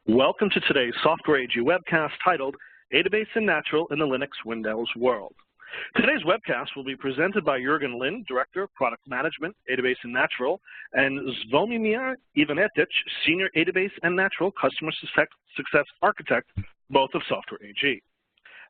Welcome to today's Software AG webcast titled Adabas Natural in the LinuxWindows World. Today's webcast will be presented by Jürgen Lind, Director of Product Management, Adabas Natural, and Zvonimir Ivanetic, Senior Adabas Natural Customer Success Architect, both of Software AG.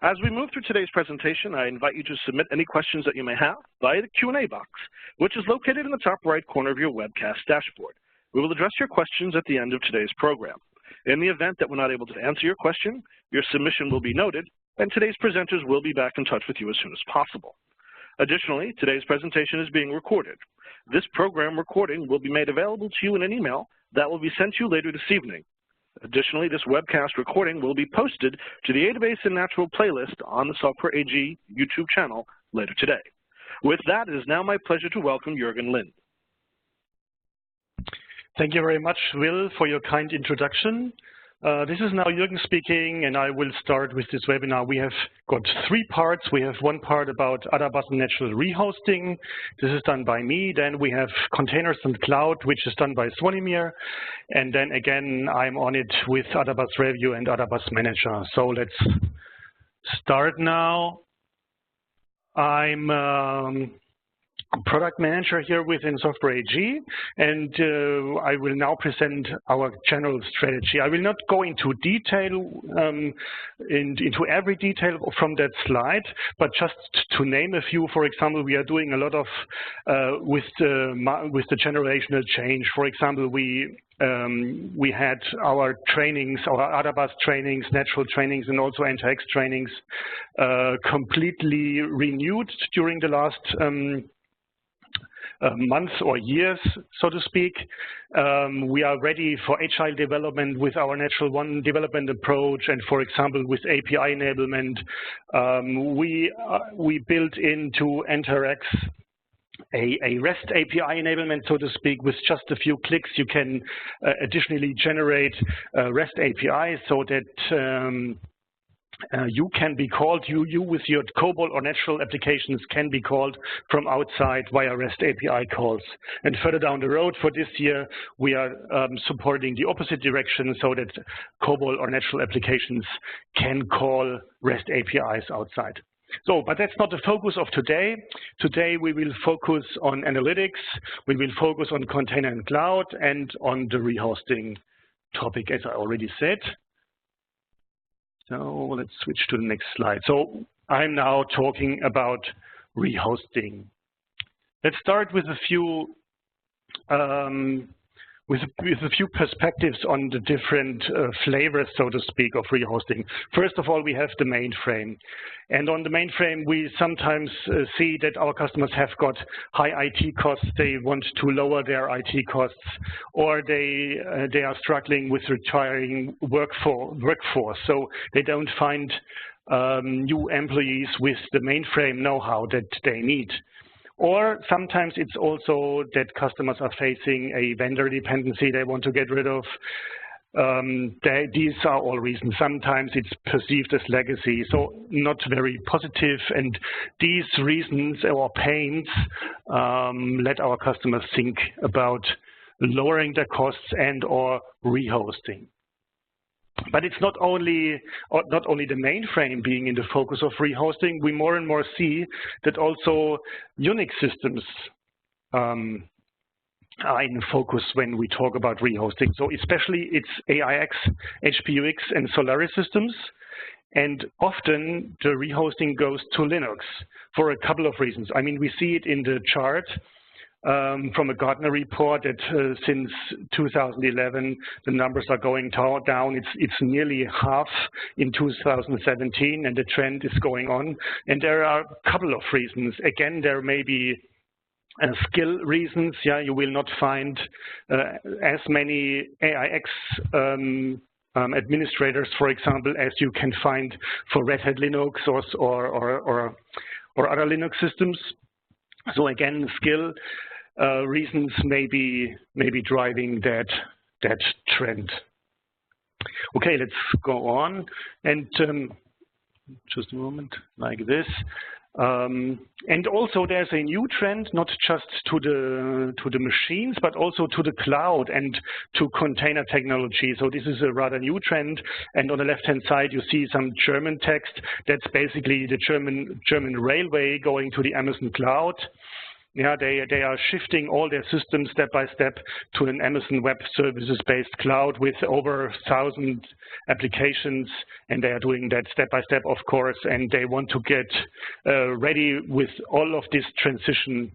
As we move through today's presentation, I invite you to submit any questions that you may have via the Q&A box, which is located in the top right corner of your webcast dashboard. We will address your questions at the end of today's program. In the event that we're not able to answer your question, your submission will be noted, and today's presenters will be back in touch with you as soon as possible. Additionally, today's presentation is being recorded. This program recording will be made available to you in an email that will be sent to you later this evening. Additionally, this webcast recording will be posted to the Adabas Natural playlist on the Software AG YouTube channel later today. With that, it is now my pleasure to welcome Jürgen Lind. Thank you very much, Will, for your kind introduction. This is now Jürgen speaking, and I will start with this webinar. We have got three parts. We have one part about Adabas Natural rehosting. This is done by me. Then we have containers and cloud, which is done by Zvonimir. And then again, I'm on it with Adabas Review and Adabas Manager. So let's start now. I'm Product Manager here within Software AG, and I will now present our general strategy. I will not go into detail, into every detail from that slide, but just to name a few. For example, we are doing a lot of with the generational change. For example, we had our trainings, our Adabas trainings, natural trainings, and also NTX trainings completely renewed during the last months or years, so to speak. We are ready for agile development with our Natural One development approach, and for example, with API enablement, we built into NTX a REST API enablement, so to speak. With just a few clicks, you can additionally generate REST APIs so that you can be called, you with your COBOL or natural applications can be called from outside via REST API calls. And further down the road for this year, we are supporting the opposite direction so that COBOL or natural applications can call REST APIs outside. So, but that's not the focus of today. Today we will focus on analytics, we will focus on container and cloud, and on the rehosting topic, as I already said. So let's switch to the next slide. So I'm now talking about rehosting. Let's start with a few perspectives on the different flavors, so to speak, of rehosting. First of all, we have the mainframe. And on the mainframe, we sometimes see that our customers have got high IT costs. They want to lower their IT costs, or they are struggling with retiring workforce. So they don't find new employees with the mainframe know-how that they need. Or sometimes it's also that customers are facing a vendor dependency they want to get rid of. These are all reasons. Sometimes it's perceived as legacy, so not very positive. And these reasons or pains let our customers think about lowering their costs and or rehosting. But it's not only the mainframe being in the focus of rehosting. We more and more see that also UNIX systems are in focus when we talk about rehosting. So especially it's AIX, HPUX, and Solaris systems. And often the rehosting goes to Linux for a couple of reasons. I mean, we see it in the chart from a Gartner report that since 2011, the numbers are going down. It's nearly half in 2017, and the trend is going on. And there are a couple of reasons. Again, there may be skill reasons. Yeah, you will not find as many AIX administrators, for example, as you can find for Red Hat Linux or other Linux systems. So again, skill reasons may be driving that trend. Okay, let's go on. And just a moment, like this. And also there's a new trend, not just to the machines, but also to the cloud and to container technology. So this is a rather new trend. And on the left-hand side, you see some German text. That's basically the German railway going to the Amazon cloud. Yeah, they are shifting all their systems step by step to an Amazon Web Services-based cloud with over 1,000 applications, and they are doing that step by step, of course, and they want to get ready with all of this transition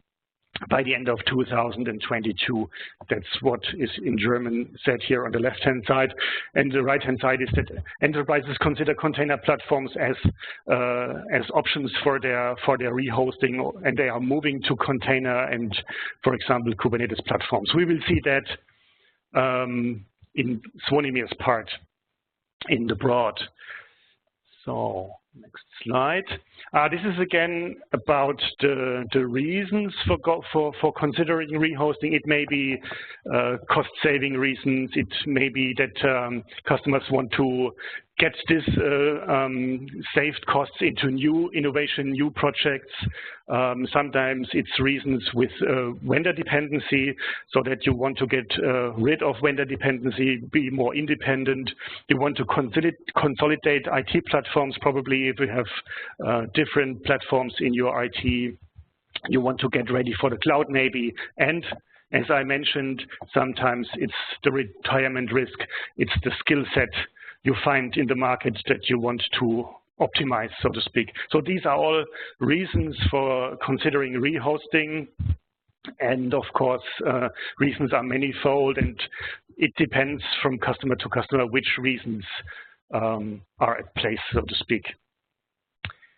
by the end of 2022. That's what is in German said here on the left-hand side. And the right-hand side is that enterprises consider container platforms as options for their rehosting, and they are moving to container and, for example, Kubernetes platforms. We will see that in Svonimir's part in the broad. So next slide. This is again about the reasons for considering rehosting. It may be cost-saving reasons. It may be that customers want to get this saved costs into new innovation, new projects. Sometimes it's reasons with vendor dependency, so that you want to get rid of vendor dependency, be more independent. You want to consolidate IT platforms, probably if you have different platforms in your IT. You want to get ready for the cloud maybe. And as I mentioned, sometimes it's the retirement risk, it's the skill set you find in the market that you want to optimize, so to speak. So these are all reasons for considering rehosting. And of course, reasons are manifold, and it depends from customer to customer which reasons are at place, so to speak.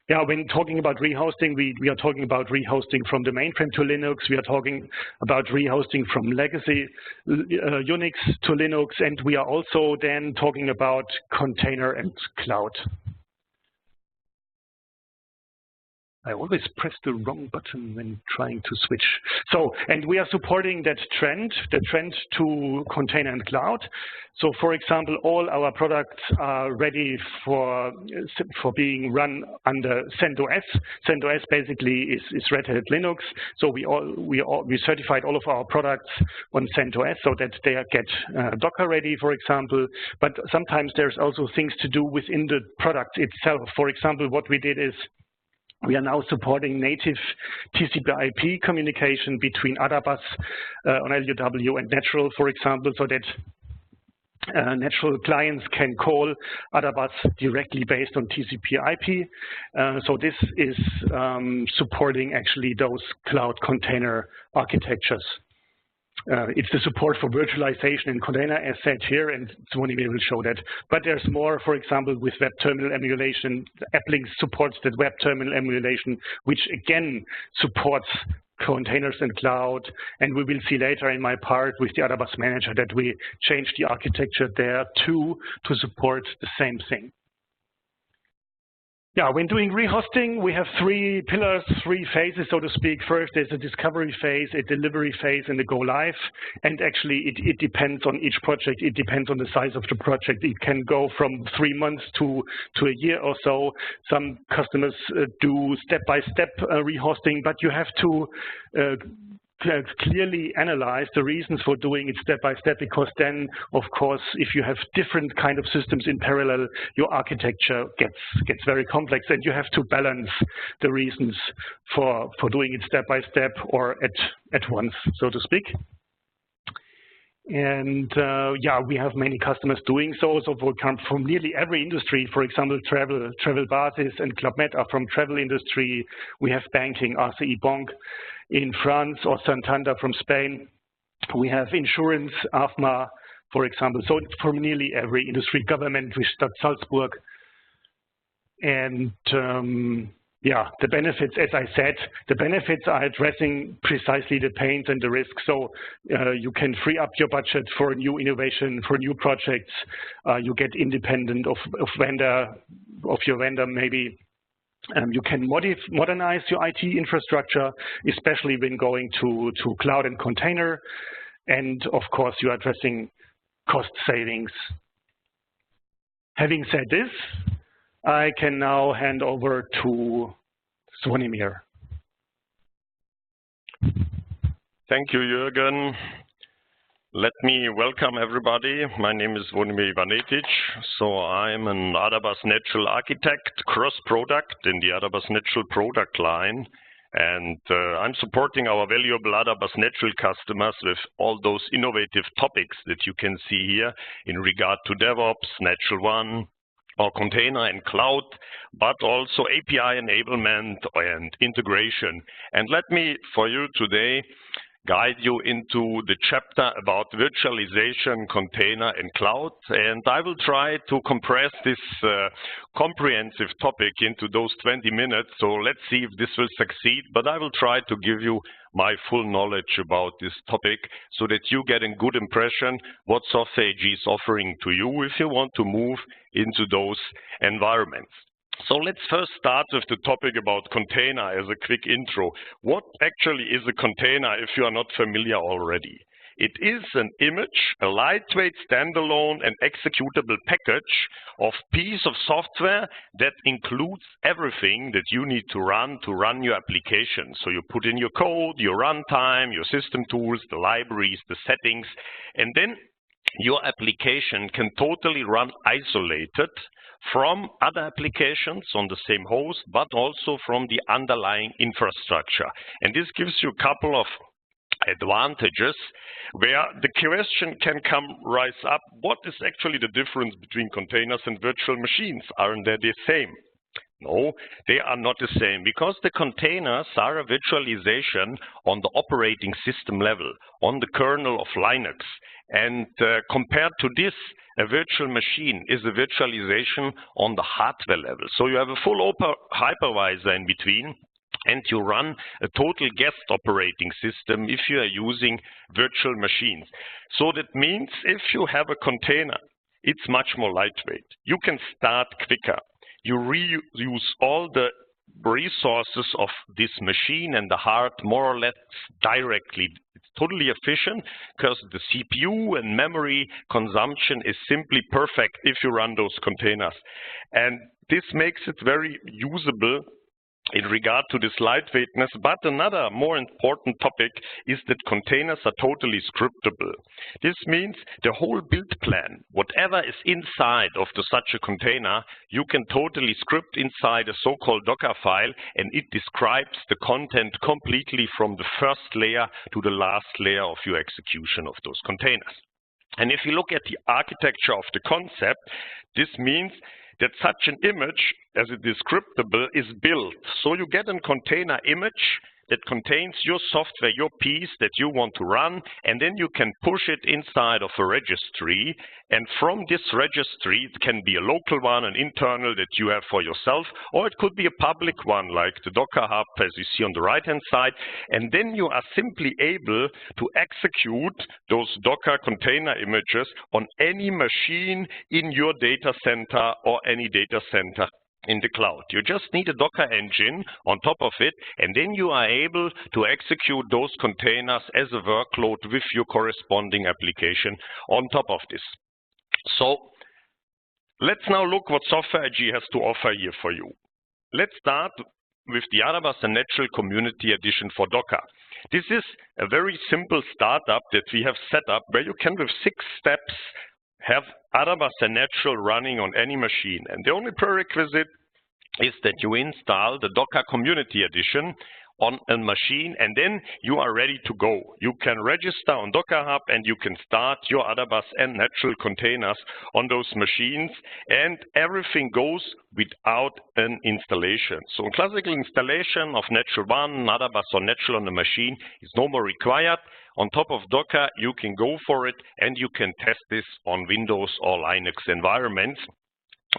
Yeah, when talking about rehosting, we are talking about rehosting from the mainframe to Linux. We are talking about rehosting from legacy UNIX to Linux, and we are also then talking about container and cloud. I always press the wrong button when trying to switch. So, and we are supporting that trend, the trend to container and cloud. So, for example, all our products are ready for being run under CentOS. CentOS basically is Red Hat Linux. So we certified all of our products on CentOS so that they get Docker ready, for example. But sometimes there's also things to do within the product itself. For example, what we did is we are now supporting native TCP/IP communication between Adabas on LUW and Natural, for example, so that Natural clients can call Adabas directly based on TCP/IP. So this is supporting actually those cloud container architectures. It's the support for virtualization and container as said here, and Svonimir will show that. But there's more, for example, with web terminal emulation. AppLinks supports that web terminal emulation, which again supports containers and cloud. And we will see later in my part with the Adabas Manager that we changed the architecture there too to support the same thing. Yeah, when doing rehosting, we have three pillars, three phases, so to speak. First, there's a discovery phase, a delivery phase, and a go live. And actually, it depends on each project. It depends on the size of the project. It can go from 3 months to a year or so. Some customers do step-by-step rehosting, but you have to clearly analyze the reasons for doing it step by step, because then, of course, if you have different kind of systems in parallel, your architecture gets very complex, and you have to balance the reasons for doing it step by step or at once, so to speak. And yeah, we have many customers doing so. So we come from nearly every industry. For example, travel Basis and Club Med are from travel industry. We have banking, RCI Bank in France, or Santander from Spain. We have insurance, AFMA, for example. So from nearly every industry, government with Stadt Salzburg. And yeah, the benefits, as I said, the benefits are addressing precisely the pains and the risks. So you can free up your budget for new innovation, for new projects. You get independent of your vendor maybe. You can modernize your IT infrastructure, especially when going to cloud and container. And of course, you are addressing cost savings. Having said this, I can now hand over to Zvonimir. Thank you, Jürgen. Let me welcome everybody. My name is Zvonimir Ivanetic. So I'm an Adabas Natural architect, cross-product in the Adabas Natural product line. And I'm supporting our valuable Adabas Natural customers with all those innovative topics that you can see here in regard to DevOps, Natural One, or container and cloud, but also API enablement and integration. And let me, for you today, guide you into the chapter about virtualization, container, and cloud. And I will try to compress this comprehensive topic into those 20 minutes. So let's see if this will succeed. But I will try to give you my full knowledge about this topic so that you get a good impression what Software AG is offering to you if you want to move into those environments. So let's first start with the topic about container as a quick intro. What actually is a container if you are not familiar already? It is an image, a lightweight standalone and executable package of piece of software that includes everything that you need to run your application. So you put in your code, your runtime, your system tools, the libraries, the settings, and then your application can totally run isolated from other applications on the same host, but also from the underlying infrastructure. And this gives you a couple of advantages where the question can rise up, what is actually the difference between containers and virtual machines? Aren't they the same? No, they are not the same, because the containers are a virtualization on the operating system level, on the kernel of Linux. And compared to this, a virtual machine is a virtualization on the hardware level. So you have a full hypervisor in between, and you run a total guest operating system if you are using virtual machines. So that means if you have a container, it's much more lightweight. You can start quicker. You reuse all the resources of this machine and the heart more or less directly. It's totally efficient because the CPU and memory consumption is simply perfect if you run those containers. And this makes it very usable in regard to this lightweightness. But another more important topic is that containers are totally scriptable. This means the whole build plan, whatever is inside of such a container, you can totally script inside a so-called Docker file, and it describes the content completely from the first layer to the last layer of your execution of those containers. And if you look at the architecture of the concept, this means that such an image, as it is scriptable, is built. So you get a container image that contains your software, your piece that you want to run, and then you can push it inside of a registry. And from this registry, it can be a local one, an internal that you have for yourself, or it could be a public one like the Docker Hub, as you see on the right-hand side. And then you are simply able to execute those Docker container images on any machine in your data center or any data center in the cloud. You just need a Docker engine on top of it, and then you are able to execute those containers as a workload with your corresponding application on top of this. So let's now look what Software AG has to offer here for you. Let's start with the Adabas Natural Community Edition for Docker. This is a very simple startup that we have set up where you can, with 6 steps, have Adabas Natural running on any machine. And the only prerequisite is that you install the Docker Community Edition on a machine, and then you are ready to go. You can register on Docker Hub, and you can start your Adabas and Natural containers on those machines, and everything goes without an installation. So a classical installation of Natural One, Adabas or Natural on the machine is no more required. On top of Docker, you can go for it, and you can test this on Windows or Linux environments.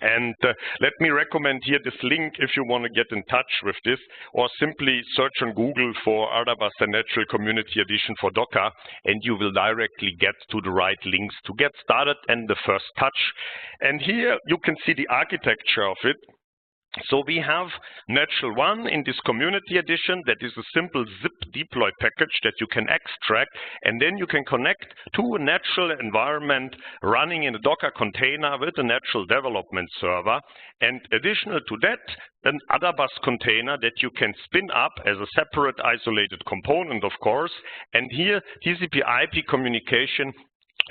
And let me recommend here this link if you want to get in touch with this, or simply search on Google for Adabas Natural Community Edition for Docker, and you will directly get to the right links to get started and the first touch. And here you can see the architecture of it. So we have Natural 1 in this community edition. That is a simple zip deploy package that you can extract, and then you can connect to a natural environment running in a Docker container with a natural development server. And additional to that, an Adabas container that you can spin up as a separate isolated component, of course. And here TCP/IP communication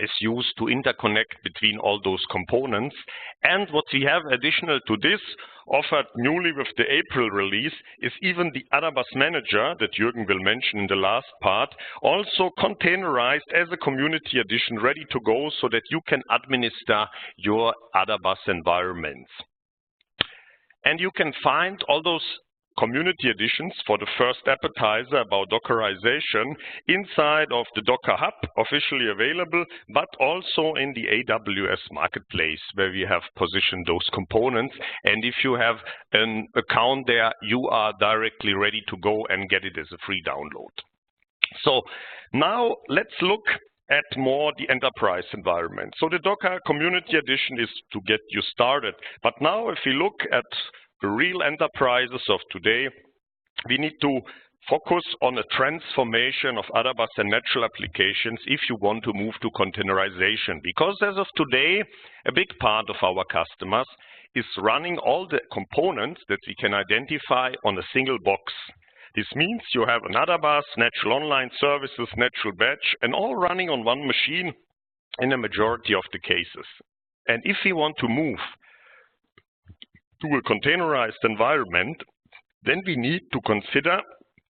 is used to interconnect between all those components. And what we have additional to this, offered newly with the April release, is even the Adabas Manager that Jürgen will mention in the last part, also containerized as a community edition, ready to go so that you can administer your Adabas environments. And you can find all those community editions for the first appetizer about Dockerization inside of the Docker Hub, officially available, but also in the AWS Marketplace, where we have positioned those components. And if you have an account there, you are directly ready to go and get it as a free download. So now let's look at more the enterprise environment. So the Docker Community Edition is to get you started. But now if we look at the real enterprises of today, we need to focus on a transformation of Adabas and natural applications if you want to move to containerization. Because as of today, a big part of our customers is running all the components that we can identify on a single box. This means you have an Adabas, Natural Online Services, Natural Batch, and all running on one machine in a majority of the cases. And if we want to move to a containerized environment, then we need to consider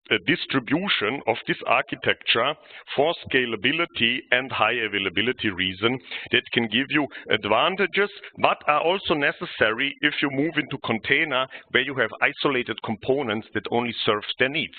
a distribution of this architecture for scalability and high availability reason that can give you advantages, but are also necessary if you move into container where you have isolated components that only serve their needs.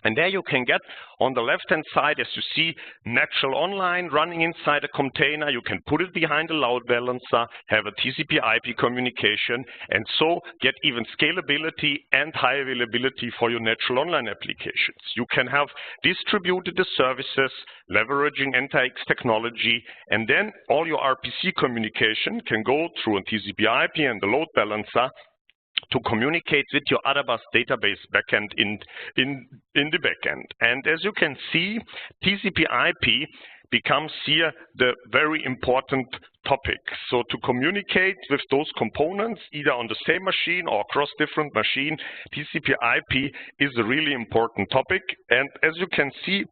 And there you can get, on the left-hand side, as you see, Natural Online running inside a container. You can put it behind a load balancer, have a TCP/IP communication, and so get even scalability and high availability for your Natural Online applications. You can have distributed services, leveraging NTX technology, and then all your RPC communication can go through a TCP/IP and the load balancer to communicate with your Adabas database backend in the backend. And as you can see, TCP/IP becomes here the very important topic. So to communicate with those components, either on the same machine or across different machines, TCP/IP is a really important topic. And as you can see,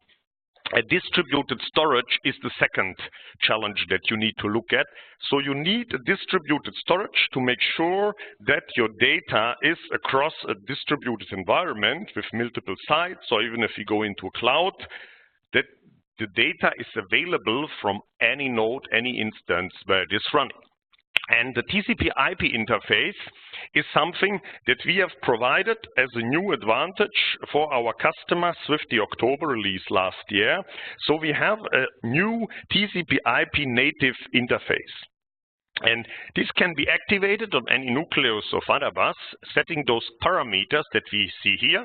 a distributed storage is the second challenge that you need to look at. So you need a distributed storage to make sure that your data is across a distributed environment with multiple sites, or even if you go into a cloud, that the data is available from any node, any instance where it is running. And the TCP/IP interface is something that we have provided as a new advantage for our customers with the October release last year. So we have a new TCP/IP native interface. And this can be activated on any nucleus of Adabas, setting those parameters that we see here.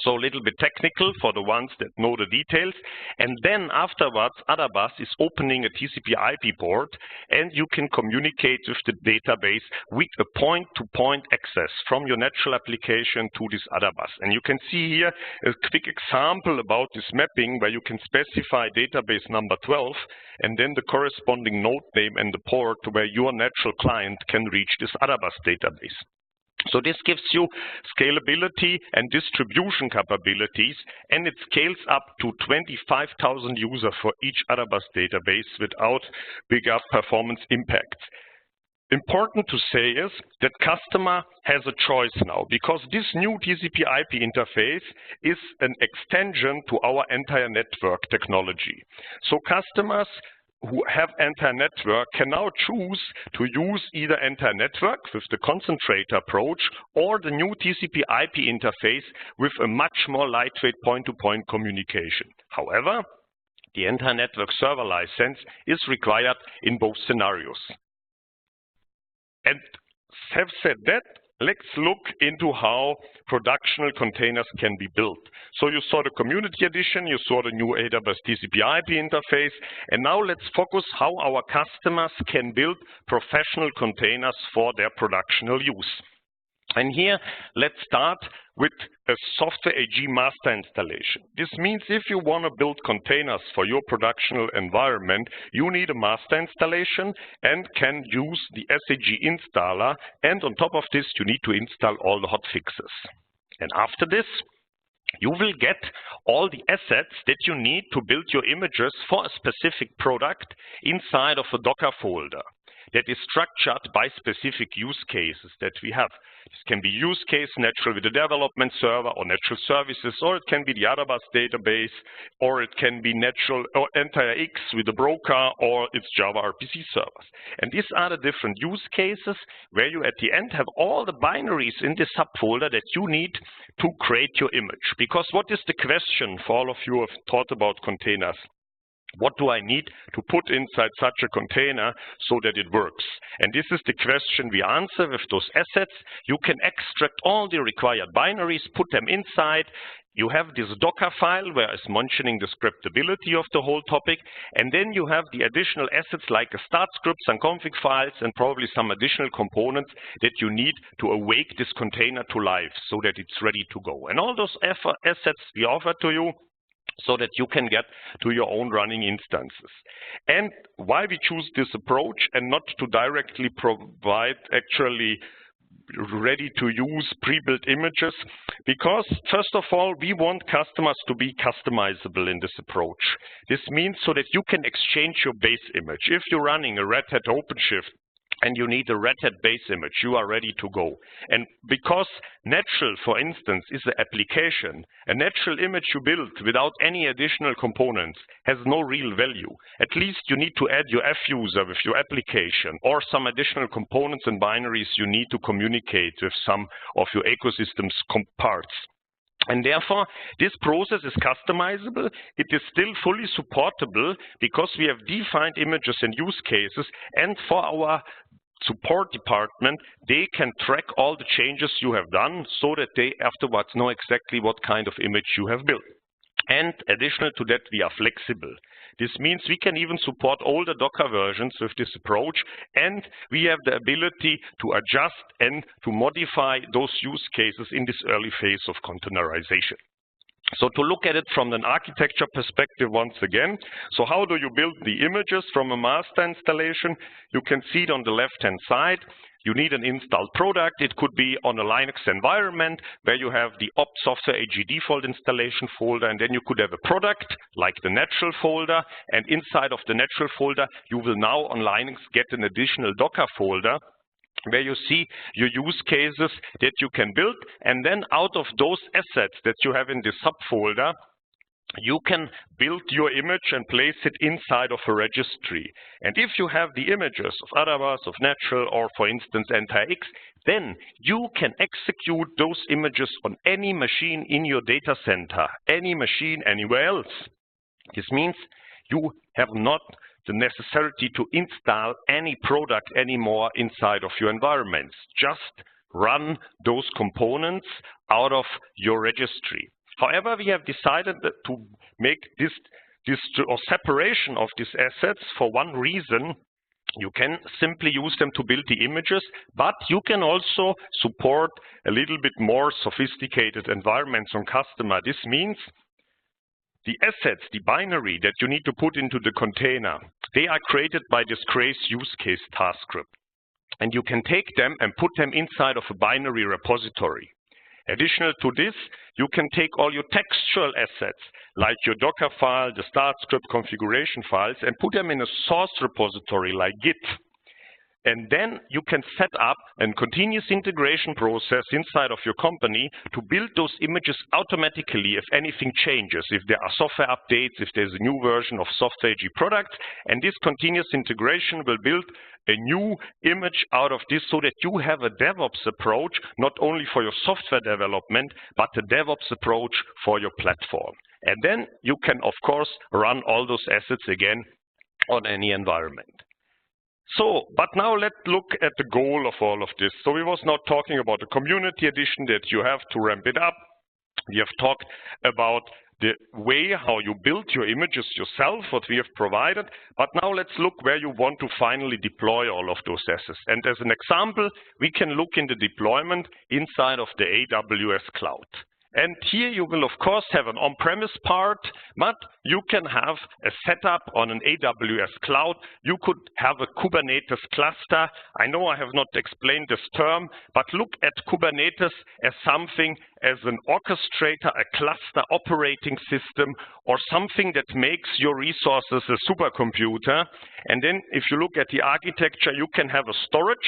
So a little bit technical for the ones that know the details. And then afterwards, Adabas is opening a TCP/IP port, and you can communicate with the database with a point-to-point access from your natural application to this Adabas. And you can see here a quick example about this mapping where you can specify database number 12 and then the corresponding node name and the port where your natural client can reach this Adabas database. So this gives you scalability and distribution capabilities, and it scales up to 25,000 users for each Adabas database without bigger performance impacts. Important to say is that customer has a choice now, because this new TCP/IP interface is an extension to our entire network technology. So customers who have entire network can now choose to use either entire network with the concentrator approach or the new TCP/IP interface with a much more lightweight point-to-point communication. However, the entire network server license is required in both scenarios. And have said that, let's look into how productional containers can be built. So you saw the community edition, you saw the new Adabas TCP/IP interface, and now let's focus how our customers can build professional containers for their productional use. And here, let's start with a software AG master installation. This means if you want to build containers for your production environment, you need a master installation and can use the SAG installer. And on top of this, you need to install all the hotfixes. And after this, you will get all the assets that you need to build your images for a specific product inside of a Docker folder that is structured by specific use cases that we have. This can be use case natural with the development server or natural services, or it can be the Adabas database, or it can be natural or NTRX with the broker, or it's Java RPC servers. And these are the different use cases where you at the end have all the binaries in this subfolder that you need to create your image. Because what is the question for all of you who have thought about containers? What do I need to put inside such a container so that it works? And this is the question we answer with those assets. You can extract all the required binaries, put them inside. You have this Docker file where it's mentioning the scriptability of the whole topic. And then you have the additional assets like a start script, some config files, and probably some additional components that you need to awake this container to life so that it's ready to go. And all those assets we offer to you, so that you can get to your own running instances. And why we choose this approach and not to directly provide actually ready to use pre-built images, because first of all, we want customers to be customizable in this approach. This means so that you can exchange your base image. If you're running a Red Hat OpenShift and you need a Red Hat base image, you are ready to go. And because natural, for instance, is an application, a natural image you build without any additional components has no real value. At least you need to add your F-user with your application or some additional components and binaries you need to communicate with some of your ecosystem's parts. And therefore, this process is customizable. It is still fully supportable because we have defined images and use cases. And for our support department, they can track all the changes you have done so that they afterwards know exactly what kind of image you have built. And additional to that, we are flexible. This means we can even support older Docker versions with this approach, and we have the ability to adjust and to modify those use cases in this early phase of containerization. So to look at it from an architecture perspective once again, so how do you build the images from a master installation? You can see it on the left-hand side. You need an installed product. It could be on a Linux environment where you have the opt software AG default installation folder, and then you could have a product like the natural folder, and inside of the natural folder, you will now on Linux get an additional Docker folder where you see your use cases that you can build, and then out of those assets that you have in this subfolder, you can build your image and place it inside of a registry. And if you have the images of Adabas, of Natural, or for instance NTRX, then you can execute those images on any machine in your data center, any machine anywhere else. This means you have not the necessity to install any product anymore inside of your environments. Just run those components out of your registry. However, we have decided to make this separation of these assets for one reason. You can simply use them to build the images, but you can also support a little bit more sophisticated environments on customer. This means the assets, the binary that you need to put into the container, they are created by this Grace use case task script. And you can take them and put them inside of a binary repository. Additional to this, you can take all your textual assets, like your Docker file, the start script configuration files, and put them in a source repository like Git. And then you can set up a continuous integration process inside of your company to build those images automatically if anything changes, if there are software updates, if there's a new version of software AG products. And this continuous integration will build a new image out of this so that you have a DevOps approach, not only for your software development, but a DevOps approach for your platform. And then you can, of course, run all those assets again on any environment. So, but now let's look at the goal of all of this. So we was not talking about the community edition that you have to ramp it up. We have talked about the way how you build your images yourself, what we have provided. But now let's look where you want to finally deploy all of those assets. And as an example, we can look in the deployment inside of the AWS cloud. And here you will, of course, have an on-premise part, but you can have a setup on an AWS cloud. You could have a Kubernetes cluster. I know I have not explained this term, but look at Kubernetes as something as an orchestrator, a cluster operating system, or something that makes your resources a supercomputer. And then if you look at the architecture, you can have a storage,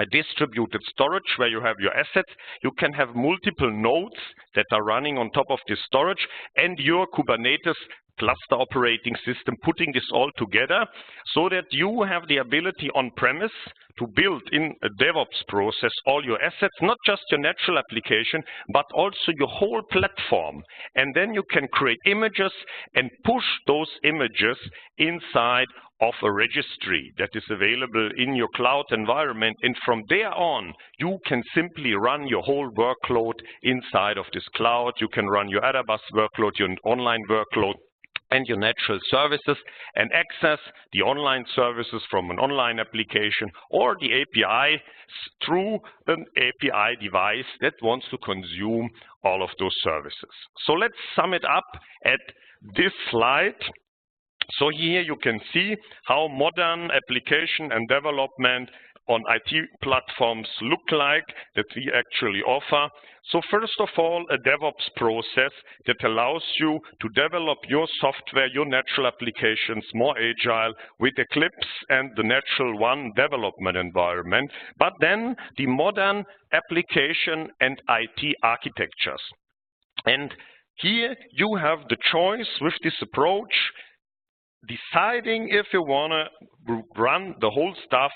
a distributed storage where you have your assets. You can have multiple nodes that are running on top of this storage, and your Kubernetes cluster operating system putting this all together so that you have the ability on-premise to build in a DevOps process all your assets, not just your natural application, but also your whole platform. And then you can create images and push those images inside of a registry that is available in your cloud environment. And from there on, you can simply run your whole workload inside of this cloud. You can run your Adabas workload, your online workload, and your natural services, and access the online services from an online application or the API through an API device that wants to consume all of those services. So let's sum it up at this slide. So here you can see how modern application and development on IT platforms look like that we actually offer. So first of all, a DevOps process that allows you to develop your software, your natural applications more agile with Eclipse and the Natural One development environment, but then the modern application and IT architectures. And here you have the choice with this approach, deciding if you want to run the whole stuff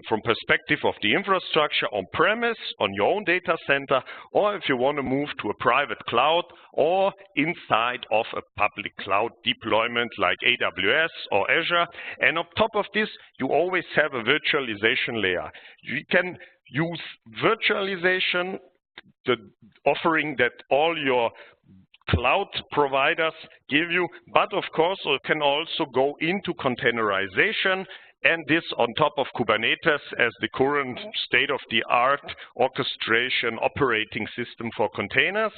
from perspective of the infrastructure on-premise, on your own data center, or if you want to move to a private cloud or inside of a public cloud deployment like AWS or Azure. And on top of this, you always have a virtualization layer. You can use virtualization, the offering that all your cloud providers give you, but of course you can also go into containerization, and this on top of Kubernetes as the current state-of-the-art orchestration operating system for containers.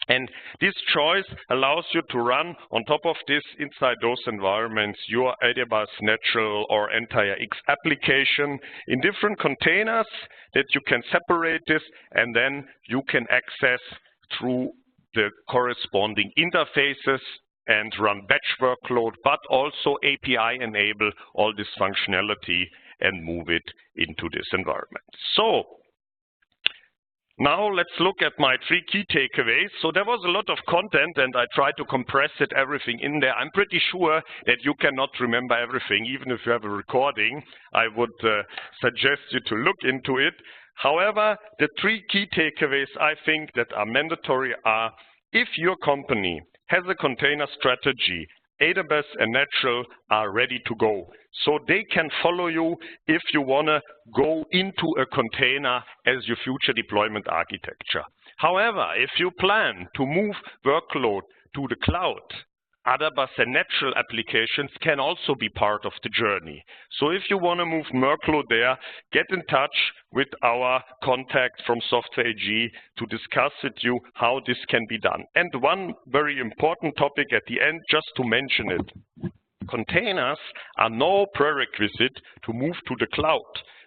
And this choice allows you to run on top of this inside those environments your Adabas Natural or entire X application in different containers that you can separate this, and then you can access through the corresponding interfaces and run batch workload, but also API enable all this functionality and move it into this environment. So now let's look at my 3 key takeaways. So there was a lot of content and I tried to compress it, everything in there. I'm pretty sure that you cannot remember everything. Even if you have a recording, I would suggest you to look into it. However, the 3 key takeaways I think that are mandatory are: if your company has a container strategy, Adabas and Natural are ready to go. So they can follow you if you want to go into a container as your future deployment architecture. However, if you plan to move workload to the cloud, Adabas and Natural applications can also be part of the journey. So if you want to move workload there, get in touch with our contact from Software AG to discuss with you how this can be done. And one very important topic at the end, just to mention it. Containers are no prerequisite to move to the cloud.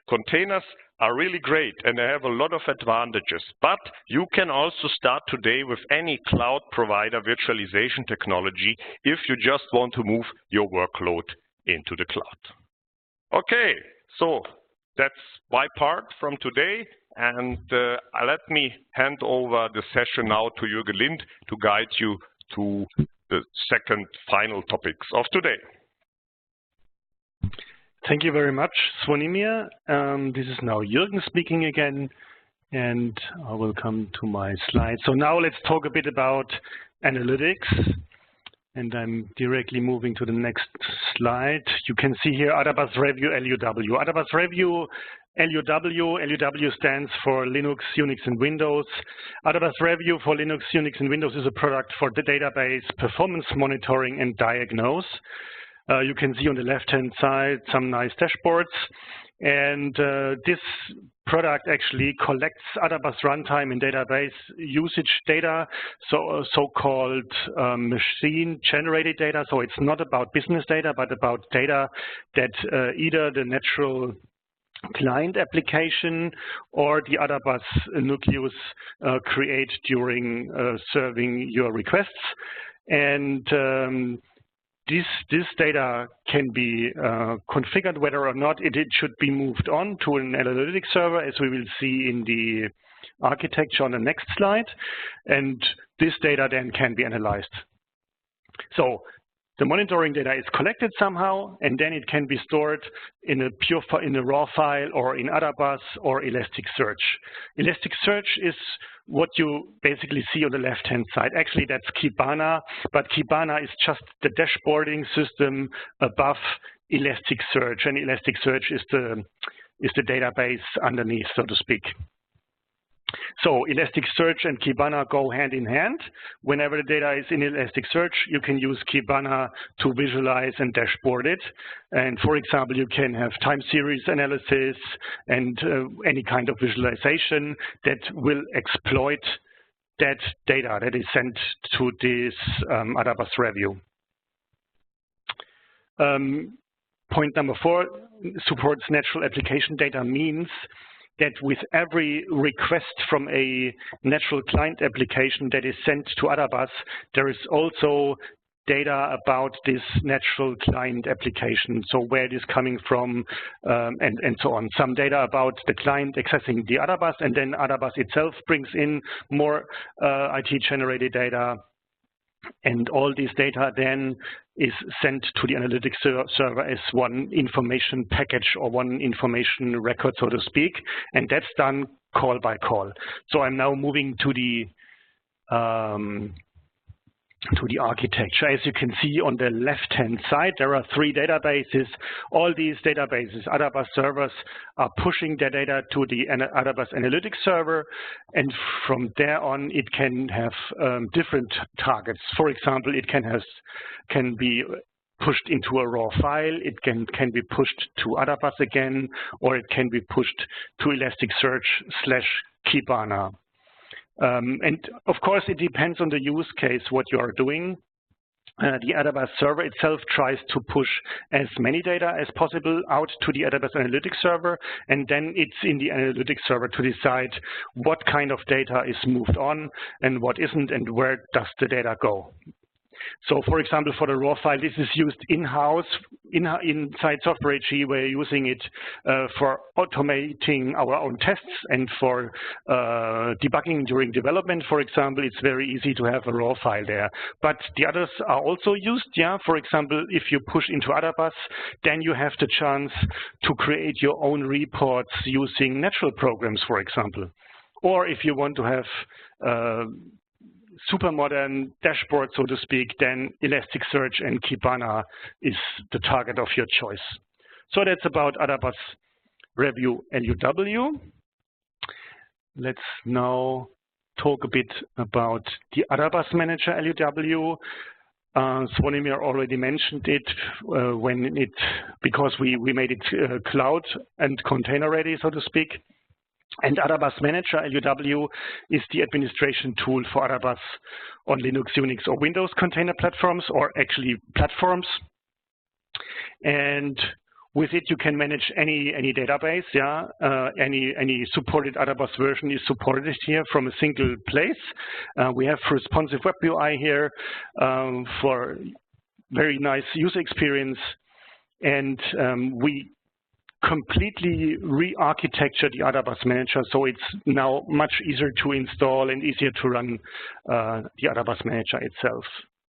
Containers are really great and they have a lot of advantages, but you can also start today with any cloud provider virtualization technology if you just want to move your workload into the cloud. Okay, so that's my part from today, and let me hand over the session now to Jürgen Lind to guide you to the second final topics of today. Thank you very much, Zvonimir. This is now Jürgen speaking again, and I will come to my slide. So now let's talk a bit about analytics, and I'm directly moving to the next slide. You can see here Adabas Review LUW. Adabas Review LUW stands for Linux, Unix, and Windows. Adabas Review for Linux, Unix, and Windows is a product for the database performance monitoring and diagnose. You can see on the left-hand side some nice dashboards. And this product actually collects Adabas runtime and database usage data, so-called machine-generated data. So it's not about business data, but about data that either the natural client application or the Adabas nucleus create during serving your requests. And this data can be configured whether or not it should be moved on to an analytics server, as we will see in the architecture on the next slide. And this data then can be analyzed. So the monitoring data is collected somehow, and then it can be stored in a raw file or in Adabas or Elasticsearch. Elasticsearch is what you basically see on the left-hand side. Actually, that's Kibana, but Kibana is just the dashboarding system above Elasticsearch, and Elasticsearch is the database underneath, so to speak. So Elasticsearch and Kibana go hand in hand. Whenever the data is in Elasticsearch, you can use Kibana to visualize and dashboard it. And for example, you can have time series analysis and any kind of visualization that will exploit that data that is sent to this Adabas review. Point number 4, supports natural application data means that with every request from a natural client application that is sent to Adabas, there is also data about this natural client application, so where it is coming from, and so on. Some data about the client accessing the Adabas, and then Adabas itself brings in more IT-generated data. And all this data then is sent to the analytics server as one information package or one information record, so to speak. And that's done call by call. So I'm now moving to the architecture. As you can see on the left-hand side, there are 3 databases. All these databases, Adabas servers, are pushing their data to the Adabas Analytics server, and from there on, it can have different targets. For example, it can be pushed into a raw file, it can be pushed to Adabas again, or it can be pushed to Elasticsearch/Kibana. And of course, it depends on the use case, what you are doing. The Adabas server itself tries to push as many data as possible out to the Adabas Analytics server, and then it's in the Analytics server to decide what kind of data is moved on and what isn't, and where does the data go. So for example, for the raw file, this is used in-house, inside Software AG. We're using it for automating our own tests and for debugging during development. For example, it's very easy to have a raw file there. But the others are also used, yeah. For example, if you push into Adabas, then you have the chance to create your own reports using natural programs, for example. Or if you want to have super modern dashboard, so to speak, then Elasticsearch and Kibana is the target of your choice. So that's about Adabas Review LUW. Let's now talk a bit about the Adabas Manager LUW. Zvonimir already mentioned it because we made it cloud and container ready, so to speak. And Adabas Manager LUW is the administration tool for Adabas on Linux, Unix, or Windows container platforms, or actually platforms. And with it, you can manage any database. Yeah, any supported Adabas version is supported here from a single place. We have responsive web UI here for very nice user experience, and we completely re-architecture the Adabas Manager, so it's now much easier to install and easier to run the Adabas Manager itself.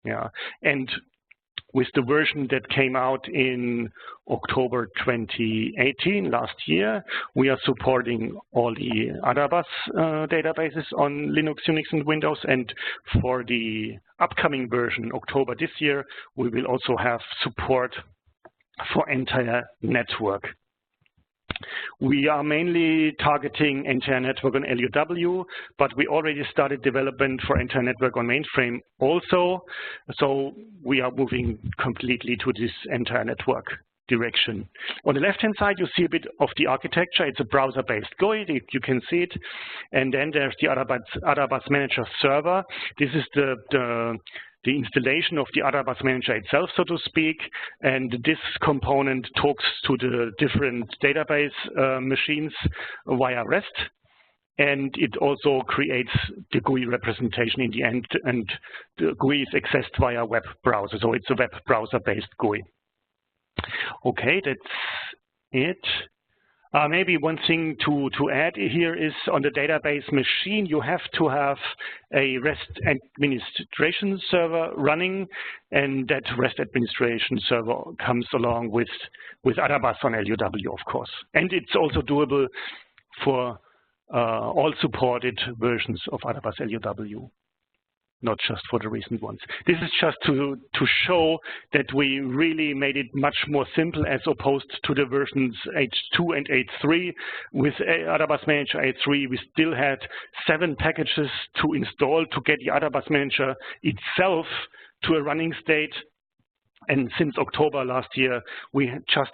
Yeah, and with the version that came out in October 2018, last year, we are supporting all the Adabas databases on Linux, Unix, and Windows. And for the upcoming version, October this year, we will also have support for entire network. We are mainly targeting entire network on LUW, but we already started development for entire network on Mainframe also. So we are moving completely to this entire network direction. On the left-hand side, you see a bit of the architecture. It's a browser-based GUI. You can see it. And then there's the Adabas Manager server. This is the installation of the Adabas Manager itself, so to speak, and this component talks to the different database machines via REST, and it also creates the GUI representation in the end, and the GUI is accessed via web browser, so it's a web browser-based GUI. Okay, that's it. Maybe one thing to add here is on the database machine, you have to have a REST administration server running, and that REST administration server comes along with Adabas on LUW, of course. And it's also doable for all supported versions of Adabas LUW, not just for the recent ones. This is just to show that we really made it much more simple as opposed to the versions 8.2 and 8.3. With Adabas Manager 8.3, we still had 7 packages to install to get the Adabas Manager itself to a running state. And since October last year, we just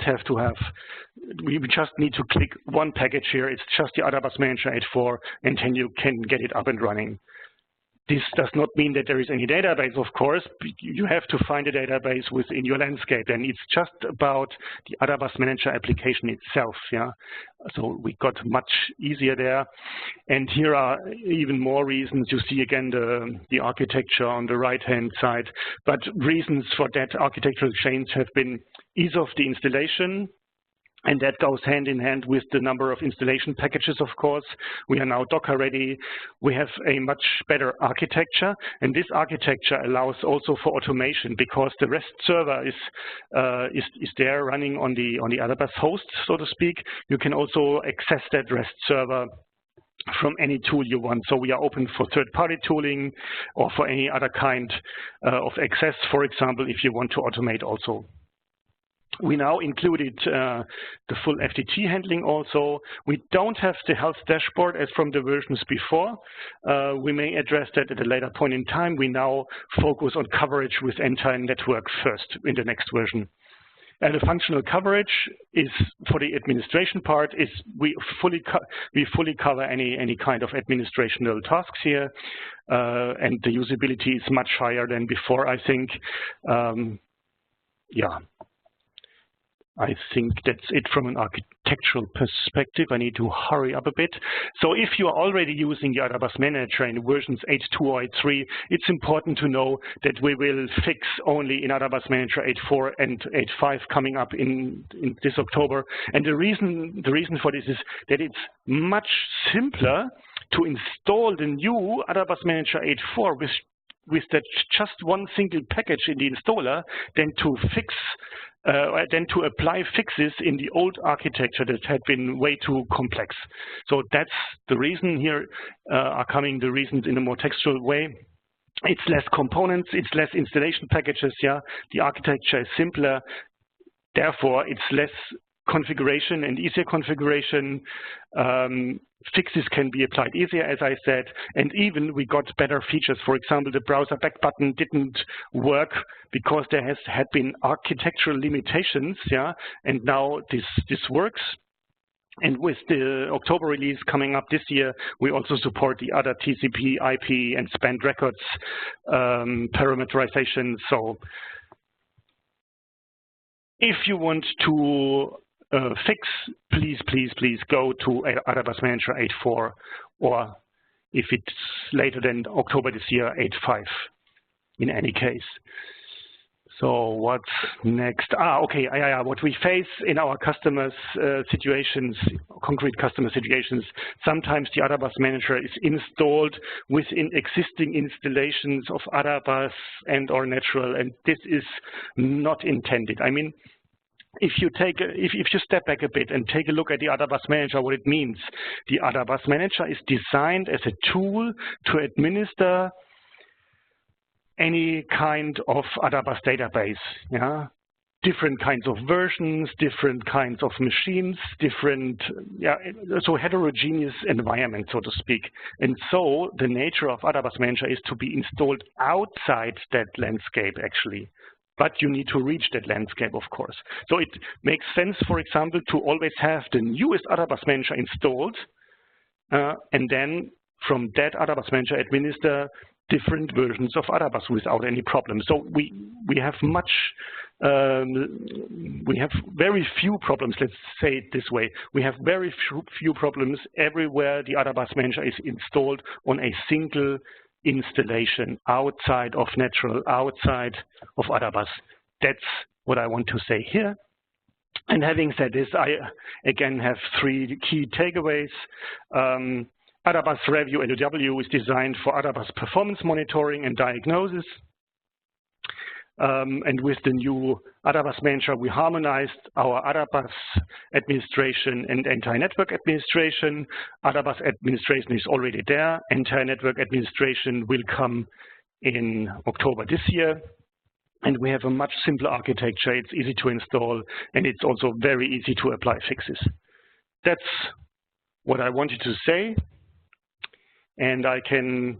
need to click one package here. It's just the Adabas Manager 8.4, and then you can get it up and running. This does not mean that there is any database, of course. You have to find a database within your landscape, and it's just about the Adabas Manager application itself. Yeah, so we got much easier there. And here are even more reasons. You see again the architecture on the right-hand side. But reasons for that architectural change have been ease of the installation. And that goes hand in hand with the number of installation packages, of course. We are now Docker ready. We have a much better architecture. And this architecture allows also for automation, because the REST server is there running on the Adabas host, so to speak. You can also access that REST server from any tool you want. So we are open for third-party tooling or for any other kind of access, for example, if you want to automate also. We now included the full FTT handling also. We don't have the health dashboard as from the versions before. We may address that at a later point in time. We now focus on coverage with entire network first in the next version. And the functional coverage is, for the administration part, is we fully cover any kind of administrational tasks here, and the usability is much higher than before, I think. Yeah. I think that's it from an architectural perspective. I need to hurry up a bit. So if you are already using the Adabas Manager in versions 8.2 or 8.3, it's important to know that we will fix only in Adabas Manager 8.4 and 8.5 coming up in this October. And the reason for this is that it's much simpler to install the new Adabas Manager 8.4 with that just one single package in the installer than to apply fixes in the old architecture that had been way too complex. So that's the reason here are coming the reasons in a more textual way. It's less components, it's less installation packages, yeah. The architecture is simpler, therefore it's less configuration and easier configuration. Fixes can be applied easier, as I said, and even we got better features. For example, the browser back button didn't work because there had been architectural limitations, yeah, and now this works. And with the October release coming up this year, we also support the other TCP, IP, and spanned records parameterization. So if you want to fix, please go to Adabas Manager 8.4, or if it's later than October this year, 8.5 in any case. So what's next? Okay, what we face in our customers' situations, concrete customer situations, sometimes the Adabas Manager is installed within existing installations of Adabas and or Natural, and this is not intended. I mean, if you step back a bit and take a look at the Adabas Manager, what it means, the Adabas Manager is designed as a tool to administer any kind of Adabas database. Yeah, different kinds of versions, different kinds of machines, different, so heterogeneous environment, so to speak. And so the nature of Adabas Manager is to be installed outside that landscape, actually. But you need to reach that landscape, of course. So it makes sense, for example, to always have the newest Adabas Manager installed, and then from that Adabas Manager administer different versions of Adabas without any problem. So we have very few problems, let's say it this way. We have very few problems everywhere the Adabas Manager is installed on a single installation outside of Natural, outside of Adabas. That's what I want to say here. And having said this, I again have 3 key takeaways. Adabas Review LUW is designed for Adabas performance monitoring and diagnosis. And with the new Adabas Manager, we harmonized our Adabas administration and entire network administration. Adabas administration is already there. Entire network administration will come in October this year. And we have a much simpler architecture. It's easy to install, and it's also very easy to apply fixes. That's what I wanted to say. And I can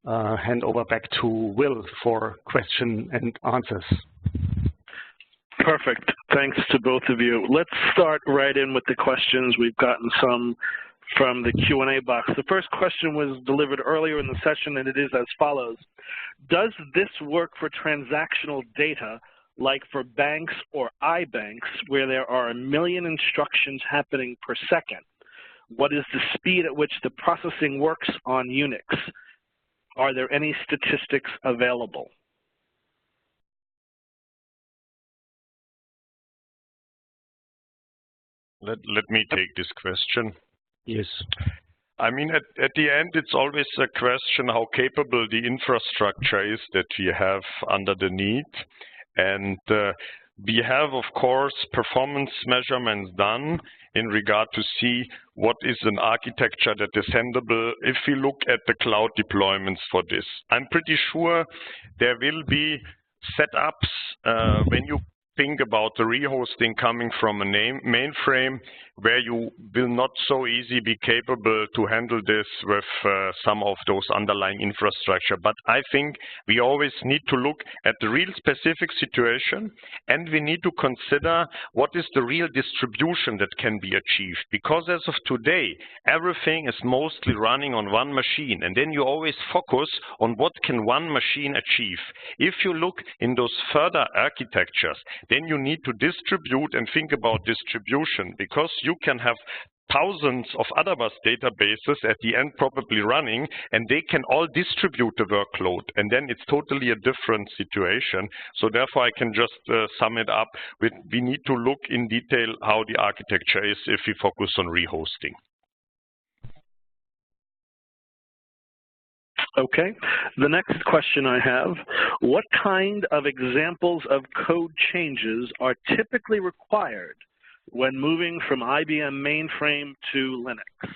hand over back to Will for question and answers. Perfect. Thanks to both of you. Let's start right in with the questions. We've gotten some from the Q&A box. The first question was delivered earlier in the session, and it is as follows. Does this work for transactional data, like for banks or iBanks, where there are 1 million instructions happening per second? What is the speed at which the processing works on UNIX? Are there any statistics available? Let me take this question. Yes. I mean, at the end, it's always a question how capable the infrastructure is that we have underneath. And we have, of course, performance measurements done in regard to see what is an architecture that is handleable if we look at the cloud deployments for this. I'm pretty sure there will be setups when you think about the rehosting coming from a mainframe where you will not so easy be capable to handle this with some of those underlying infrastructure. But I think we always need to look at the real specific situation, and we need to consider what is the real distribution that can be achieved. Because as of today, everything is mostly running on one machine, and then you always focus on what can one machine achieve. If you look in those further architectures, then you need to distribute and think about distribution, because you can have thousands of Adabas databases at the end probably running, and they can all distribute the workload, and then it's totally a different situation. So therefore I can just sum it up with we need to look in detail how the architecture is if we focus on rehosting. Okay, the next question I have, what kind of examples of code changes are typically required when moving from IBM mainframe to Linux?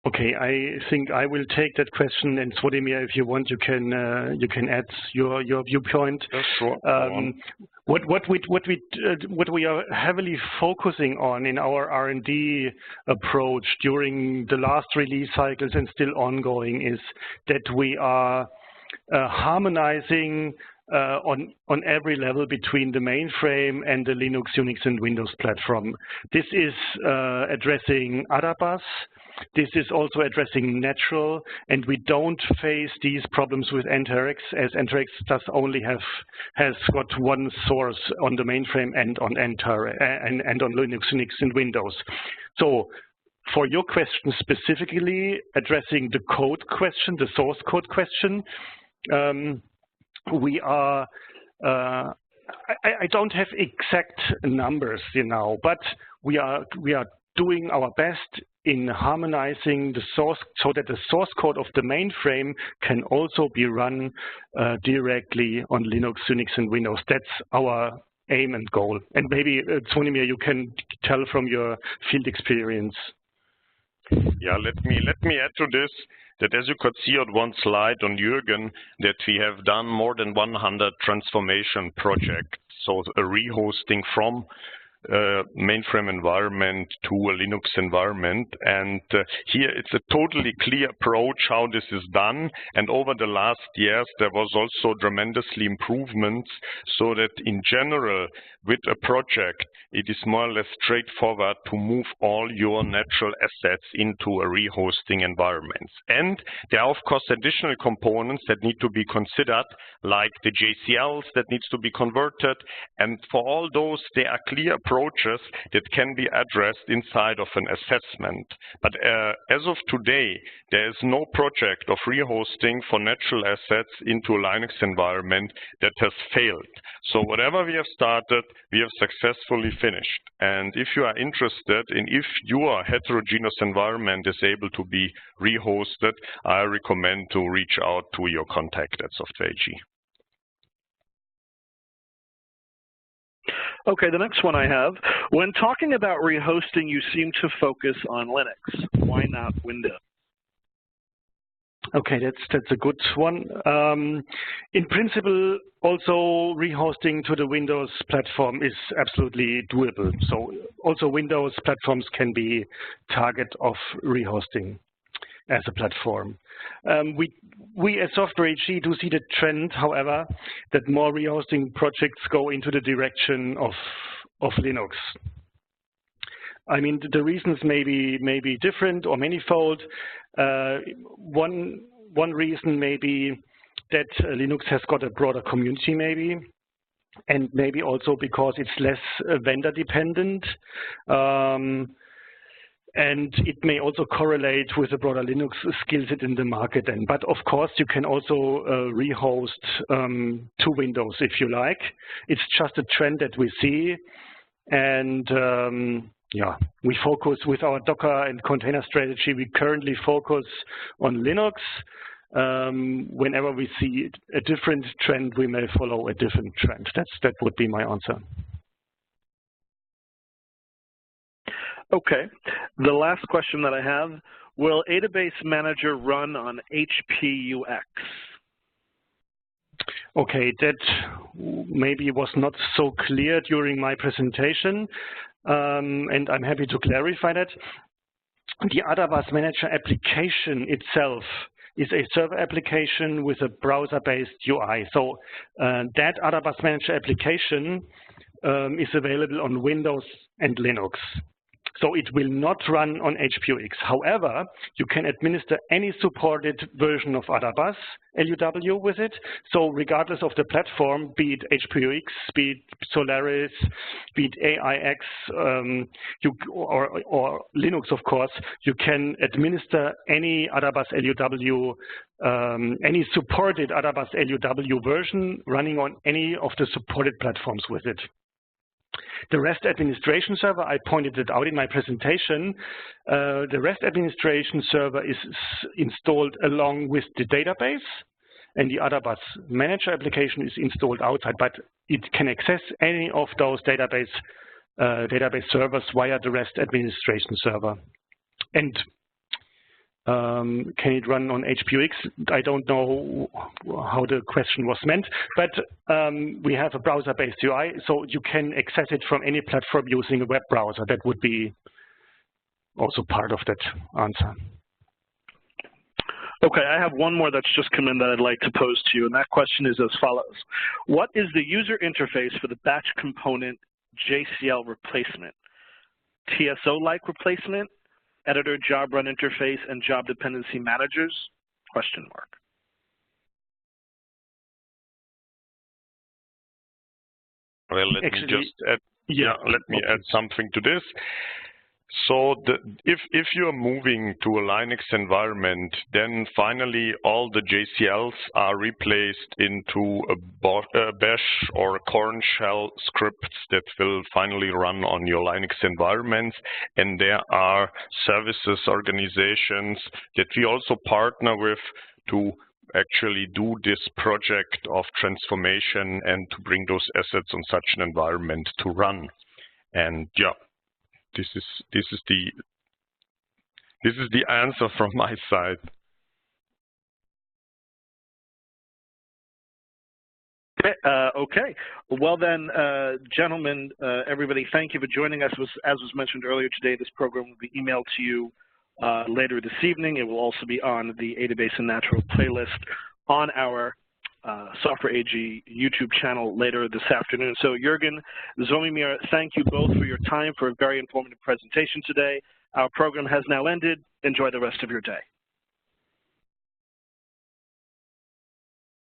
Okay, I think I will take that question, and Svodimir, if you want, you can add your viewpoint. Yeah, sure. What we are heavily focusing on in our R&D approach during the last release cycles and still ongoing is that we are harmonizing on every level between the mainframe and the Linux, Unix, and Windows platform. This is addressing Adabas. This is also addressing Natural, and we don't face these problems with NTRX, as NTRX does only has got one source on the mainframe and on and on Linux, Unix, and Windows. So, for your question specifically, addressing the code question, the source code question, we are. I don't have exact numbers, but we are doing our best in harmonizing the source so that the source code of the mainframe can also be run directly on Linux, Unix, and Windows. That's our aim and goal. And maybe, Zvonimir, you can tell from your field experience. Yeah, let me add to this that as you could see on one slide on Jürgen, that we have done more than 100 transformation projects, so a rehosting from mainframe environment to a Linux environment. And here it's a totally clear approach how this is done. And over the last years, there was also tremendously improvements so that in general, with a project, it is more or less straightforward to move all your natural assets into a rehosting environment. And there are, of course, additional components that need to be considered, like the JCLs that needs to be converted. And for all those, there are clear approaches that can be addressed inside of an assessment. But as of today, there is no project of rehosting for natural assets into a Linux environment that has failed. So whatever we have started, we have successfully finished. And if you are interested in if your heterogeneous environment is able to be rehosted, I recommend to reach out to your contact at Software AG. Okay, the next one I have. When talking about rehosting, you seem to focus on Linux. Why not Windows? Okay, that's a good one. In principle, also rehosting to the Windows platform is absolutely doable. So also Windows platforms can be target of rehosting as a platform. We as Software AG do see the trend, however, that more rehosting projects go into the direction of Linux. I mean, the reasons may be different or manifold. One reason may be that Linux has got a broader community, maybe, and maybe also because it's less vendor dependent. And it may also correlate with a broader Linux skill set in the market. But of course, you can also rehost to Windows if you like. It's just a trend that we see. And yeah, we focus with our Docker and container strategy. We currently focus on Linux. Whenever we see a different trend, we may follow a different trend. That would be my answer. Okay. The last question that I have, will Adabas Manager run on HPUX? Okay, that maybe was not so clear during my presentation, and I'm happy to clarify that. The Adabas Manager application itself is a server application with a browser-based UI. So that Adabas Manager application is available on Windows and Linux. So it will not run on HPUX. However, you can administer any supported version of Adabas LUW with it. So regardless of the platform, be it HPUX, be it Solaris, be it AIX, or Linux, of course, you can administer any Adabas LUW, any supported Adabas LUW version running on any of the supported platforms with it. The REST administration server, I pointed it out in my presentation. The REST administration server is installed along with the database, and the Adabas Manager application is installed outside, but it can access any of those database servers via the REST administration server. And can it run on HPUX? I don't know how the question was meant, but we have a browser-based UI, so you can access it from any platform using a web browser. That would be also part of that answer. Okay, I have one more that's just come in that I'd like to pose to you, and that question is as follows. What is the user interface for the batch component JCL replacement? TSO-like replacement? Editor job run interface and job dependency managers? Question mark. Well, let me just add, let me add something to this. So if you're moving to a Linux environment, then finally all the JCLs are replaced into a bash or a Korn shell scripts that will finally run on your Linux environments. And there are services, organizations that we also partner with to actually do this project of transformation and to bring those assets on such an environment to run. And yeah. This is the This is the answer from my side. Okay. Well then, gentlemen, everybody, thank you for joining us. As was mentioned earlier today, this program will be emailed to you later this evening. It will also be on the Adabas Natural playlist on our Software AG YouTube channel later this afternoon. So Jürgen, Zvonimir, thank you both for your time for a very informative presentation today. Our program has now ended. Enjoy the rest of your day.